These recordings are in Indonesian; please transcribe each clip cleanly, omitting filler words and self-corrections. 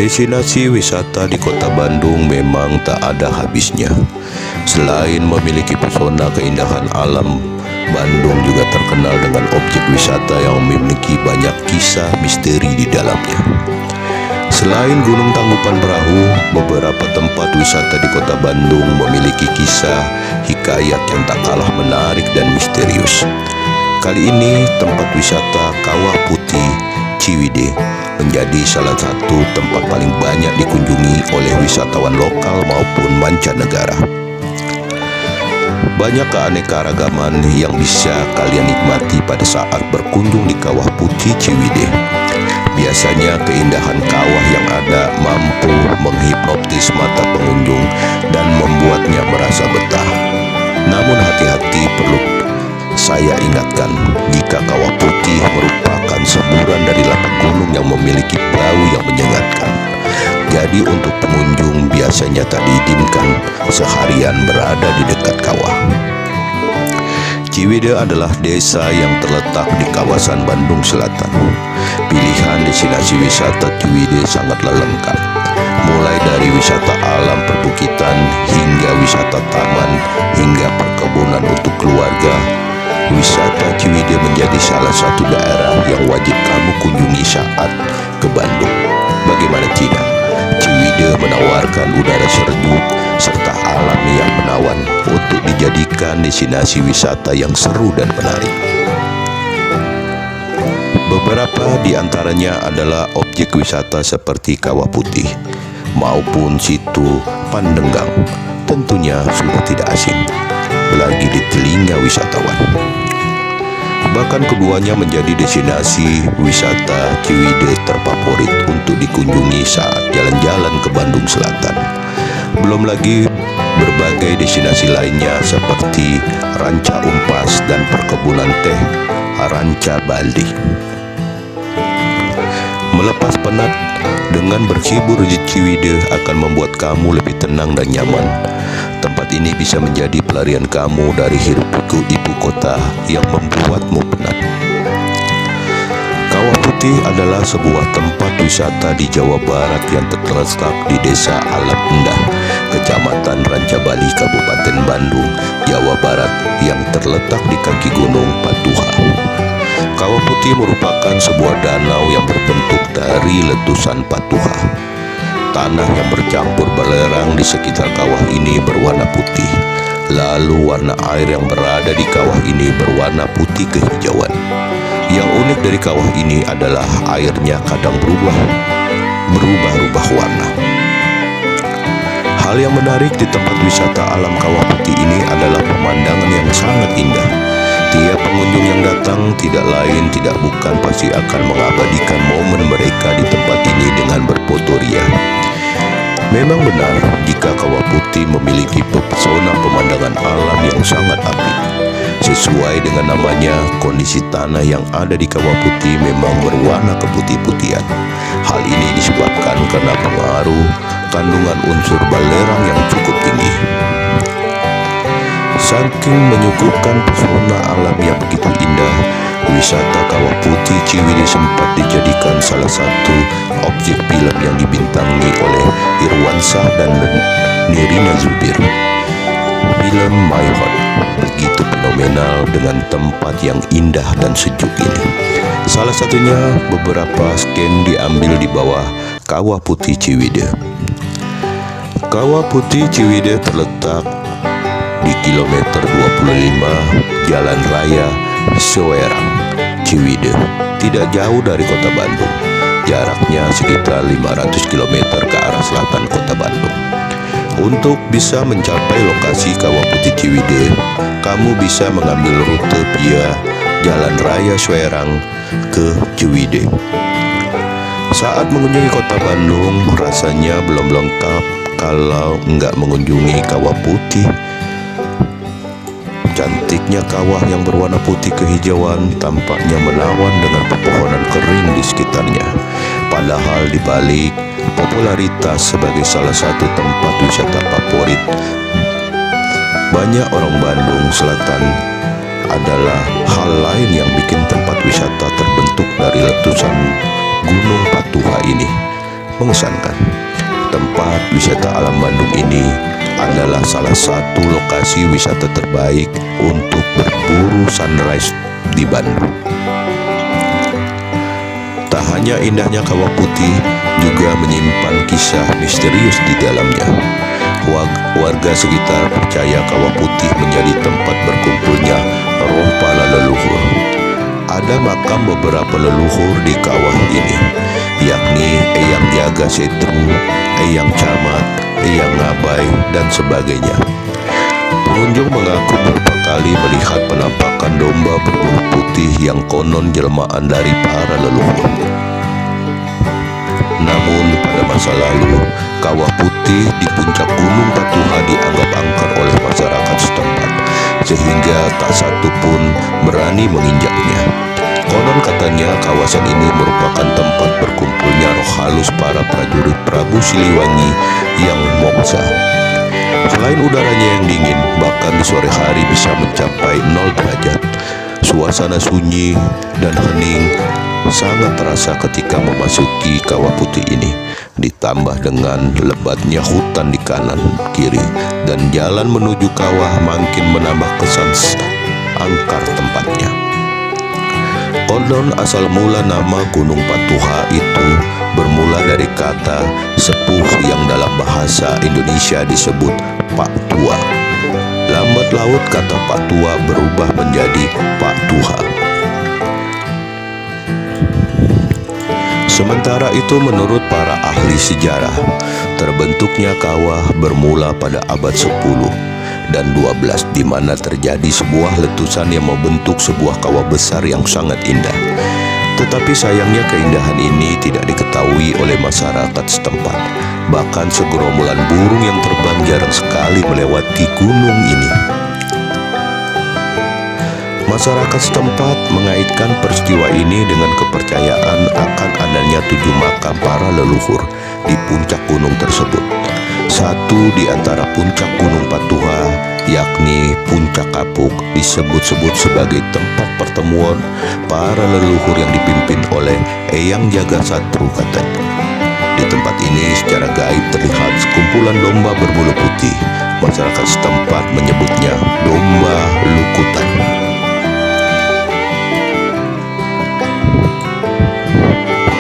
Destinasi wisata di Kota Bandung memang tak ada habisnya. Selain memiliki pesona keindahan alam, Bandung juga terkenal dengan objek wisata yang memiliki banyak kisah misteri di dalamnya. Selain Gunung Tangkuban Perahu, beberapa tempat wisata di Kota Bandung memiliki kisah hikayat yang tak kalah menarik dan misterius. Kali ini tempat wisata Kawah Putih Ciwidey menjadi salah satu tempat paling banyak dikunjungi oleh wisatawan lokal maupun mancanegara. Banyak keanekaragaman yang bisa kalian nikmati pada saat berkunjung di Kawah Putih Ciwidey. Biasanya keindahan kawah yang ada mampu menghipnotis mata pengunjung dan membuatnya merasa betah. Namun hati-hati, perlu saya ingatkan, jika Kawah Putih merupakan semburan dari lapak gunung yang memiliki bau yang menyengatkan. Jadi untuk pengunjung biasanya tak diizinkan seharian berada di dekat kawah. Ciwidey adalah desa yang terletak di kawasan Bandung Selatan. Pilihan destinasi wisata Ciwidey sangatlah lengkap, mulai dari wisata alam perbukitan hingga wisata taman hingga perkebunan untuk keluarga. Wisata Ciwidey menjadi salah satu daerah yang wajib kamu kunjungi saat ke Bandung. Bagaimana tidak? Ciwidey menawarkan udara sejuk serta alam yang menawan untuk dijadikan destinasi wisata yang seru dan menarik. Beberapa di antaranya adalah objek wisata seperti Kawah Putih maupun situ Pandenggang. Tentunya sudah tidak asing lagi di telinga wisatawan. Bahkan keduanya menjadi destinasi wisata Ciwidey terfavorit untuk dikunjungi saat jalan-jalan ke Bandung Selatan. Belum lagi berbagai destinasi lainnya seperti Ranca Umpas dan perkebunan teh Ranca Bali. Melepas penat dengan berhibur di Ciwidey akan membuat kamu lebih tenang dan nyaman. Tempat ini bisa menjadi pelarian kamu dari hiruk-pikuk ibu kota yang membuatmu penat. Kawah Putih adalah sebuah tempat wisata di Jawa Barat yang terletak di Desa Alam Indah, Kecamatan Ranca Bali, Kabupaten Bandung, Jawa Barat, yang terletak di kaki Gunung Patuha. Kawah Putih merupakan sebuah danau yang berbentuk dari letusan Patuha. Tanah yang bercampur belerang di sekitar kawah ini berwarna putih. Lalu warna air yang berada di kawah ini berwarna putih kehijauan. Yang unik dari kawah ini adalah airnya kadang berubah-ubah warna. Hal yang menarik di tempat wisata alam Kawah Putih ini adalah pemandangan yang sangat indah. Tiap pengunjung yang datang tidak lain tidak bukan pasti akan mengabadikan momen mereka di tempat ini dengan berfoto ria. Memang benar jika Kawah Putih memiliki pesona pemandangan alam yang sangat apik. Sesuai dengan namanya, kondisi tanah yang ada di Kawah Putih memang berwarna keputih-putihan. Hal ini disebabkan karena pengaruh kandungan unsur belerang yang cukup tinggi. Saking menyuguhkan pesona alam yang begitu indah, wisata Kawah Putih Ciwidey sempat dijadikan salah satu objek film yang dibintangi oleh Irwansyah dan Nirina Zubir. Film My Heart begitu fenomenal dengan tempat yang indah dan sejuk ini. Salah satunya beberapa scan diambil di bawah Kawah Putih Ciwidey. Kawah Putih Ciwidey terletak di kilometer 25 Jalan Raya Sewerang, Ciwidey, tidak jauh dari Kota Bandung. Jaraknya sekitar 500 km ke arah selatan Kota Bandung. Untuk bisa mencapai lokasi Kawah Putih Ciwidey, kamu bisa mengambil rute via Jalan Raya Sewerang ke Ciwidey. Saat mengunjungi kota Bandung, rasanya belum lengkap kalau nggak mengunjungi Kawah Putih. Cantiknya kawah yang berwarna putih kehijauan tampaknya menawan dengan pepohonan kering di sekitarnya. Padahal di balik popularitas sebagai salah satu tempat wisata favorit banyak orang Bandung Selatan, adalah hal lain yang bikin tempat wisata terbentuk dari letusan Gunung Patuha ini mengesankan. Tempat wisata alam Bandung ini adalah salah satu lokasi wisata terbaik untuk berburu sunrise di Bandung. Tak hanya indahnya Kawah Putih, juga menyimpan kisah misterius di dalamnya. Warga sekitar percaya Kawah Putih menjadi tempat berkumpulnya roh para leluhur. Ada makam beberapa leluhur di kawah ini, yakni Eyang Jaga Setru, Eyang Camat, Eyang Ngabai, dan sebagainya. Pengunjung mengaku beberapa kali melihat penampakan domba berbulu putih yang konon jelmaan dari para leluhur. Namun pada masa lalu, Kawah Putih di puncak Gunung Patuha dianggap angker oleh masyarakat setempat, sehingga tak satu pun berani menginjaknya. Konon katanya kawasan ini merupakan tempat berkumpulnya roh halus para prajurit Prabu Siliwangi yang moksa. Selain udaranya yang dingin, bahkan di sore hari bisa mencapai 0 derajat. Suasana sunyi dan hening sangat terasa ketika memasuki Kawah Putih ini, ditambah dengan lebatnya hutan di kanan, kiri, dan jalan menuju kawah makin menambah kesan angker tempatnya. Konon asal mula nama Gunung Patuha itu bermula dari kata sepuh yang dalam bahasa Indonesia disebut Pak Tua. Lambat laut kata Pak Tua berubah menjadi Pak Tuha. Sementara itu menurut para ahli sejarah, terbentuknya kawah bermula pada abad 10 dan 12 di mana terjadi sebuah letusan yang membentuk sebuah kawah besar yang sangat indah. Tetapi sayangnya keindahan ini tidak diketahui oleh masyarakat setempat. Bahkan segerombolan burung yang terbang jarang sekali melewati gunung ini. Masyarakat setempat mengaitkan peristiwa ini dengan kepercayaan akan adanya 7 makam para leluhur di puncak gunung tersebut. Satu di antara puncak Gunung Patuha, yakni Puncak Kapuk, disebut-sebut sebagai tempat pertemuan para leluhur yang dipimpin oleh Eyang Jaga Satru katanya. Di tempat ini secara gaib terlihat sekumpulan domba berbulu putih. Masyarakat setempat menyebutnya domba lukutan.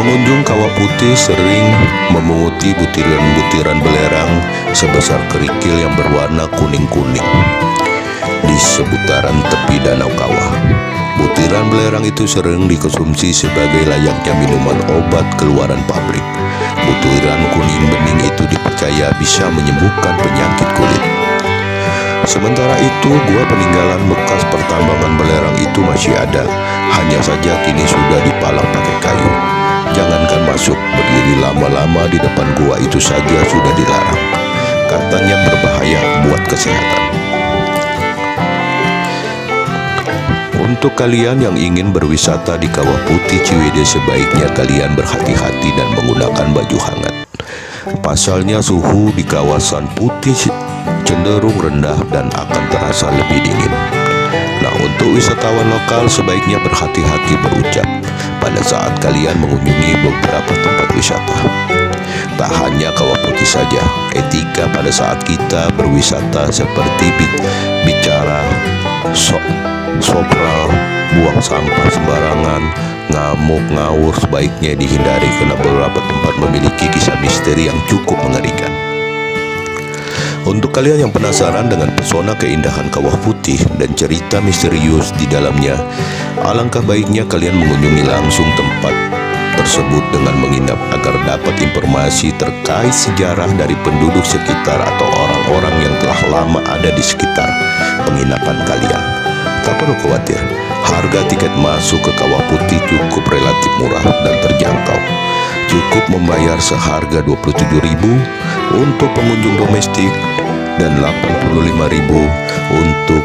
Pengunjung Kawah Putih sering memunguti butiran-butiran belerang sebesar kerikil yang berwarna kuning-kuning di seputaran tepi danau kawah. Butiran belerang itu sering dikonsumsi sebagai layaknya minuman obat keluaran pabrik. Butiran kuning bening itu dipercaya bisa menyembuhkan penyakit kulit. Sementara itu, gua peninggalan bekas pertambangan belerang itu masih ada, hanya saja kini sudah dipalang pakai kayu. Jangankan masuk, berdiri lama-lama di depan gua itu saja sudah dilarang. Katanya berbahaya buat kesehatan. Untuk kalian yang ingin berwisata di Kawah Putih Ciwidey, sebaiknya kalian berhati-hati dan menggunakan baju hangat. Pasalnya suhu di kawasan putih cenderung rendah dan akan terasa lebih dingin. Nah, untuk wisatawan lokal sebaiknya berhati-hati berucap pada saat kalian mengunjungi beberapa tempat wisata. Tak hanya Kawah Putih saja, etika pada saat kita berwisata seperti bicara, sopral, buang sampah sembarangan, ngamuk, ngawur sebaiknya dihindari karena beberapa tempat memiliki kisah misteri yang cukup mengerikan. Untuk kalian yang penasaran dengan pesona keindahan Kawah Putih dan cerita misterius di dalamnya, alangkah baiknya kalian mengunjungi langsung tempat tersebut dengan menginap agar dapat informasi terkait sejarah dari penduduk sekitar atau orang-orang yang telah lama ada di sekitar penginapan kalian. Tak perlu khawatir, harga tiket masuk ke Kawah Putih cukup relatif murah dan terjangkau. cukup membayar seharga 27.000 untuk pengunjung domestik dan 85.000 untuk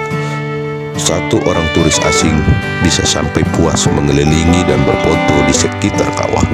satu orang turis asing bisa sampai puas mengelilingi dan berfoto di sekitar kawah.